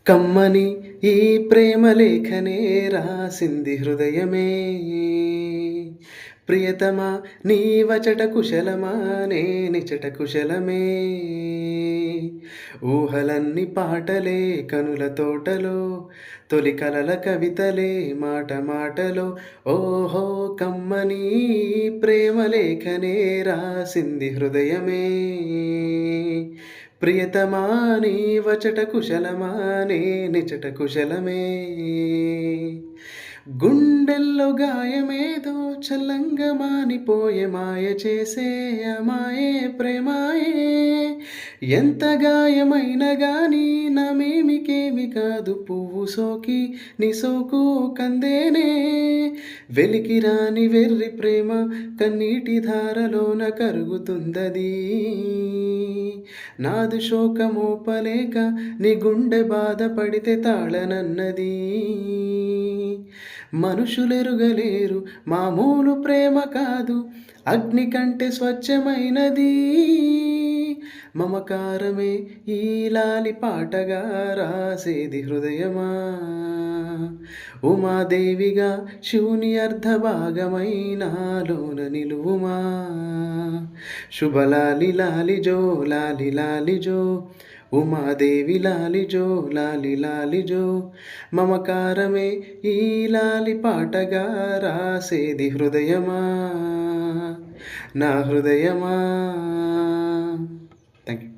కమ్మని ఈ ప్రేమ లేఖనే రాసింది హృదయమే. ప్రియతమా నీ వచట కుశలమా నే నిచట కుశలమే. ఊహలన్నీ పాటలే కనుల తోటలో, తొలి కలల కవితలే మాట మాటలో. ఓహో కమ్మని ప్రేమ లేఖనే రాసింది హృదయమే. ప్రియతమా నీ వచట కుశలమా నే నిచట కుశలమే. గుండెల్లో గాయమేదో చల్లంగా మానిపోయే మాయ చేసే అమాయే ప్రేమాయే. ఎంత గాయమైనా గాని నమేమికేమి కాదు పువ్వు సోకి నీ సోకు కందేనే. వెలికి రాని వెర్రి ప్రేమ కన్నీటి ధారలోన కరుగుతుందది. నాదు శోకమోపలేక నీ గుండె బాధపడితే తాళనన్నది. మనుషులెరుగలేరు మామూలు ప్రేమ కాదు, అగ్ని కంటే స్వచ్ఛమైనది. మమకారమే ఈ లాలి పాటగా రాసేది హృదయమా. ఉమాదేవిగా శివుని అర్ధభాగమై నాలోన నిలువుమా. శుభలాలి లాలిజో లాలి లాలిజో, ఉమాదేవి లాలిజో లాలి లాలిజో. మమకారమే ఈ లాలి పాటగా రాసేది హృదయమా, నా హృదయమా. Thank you.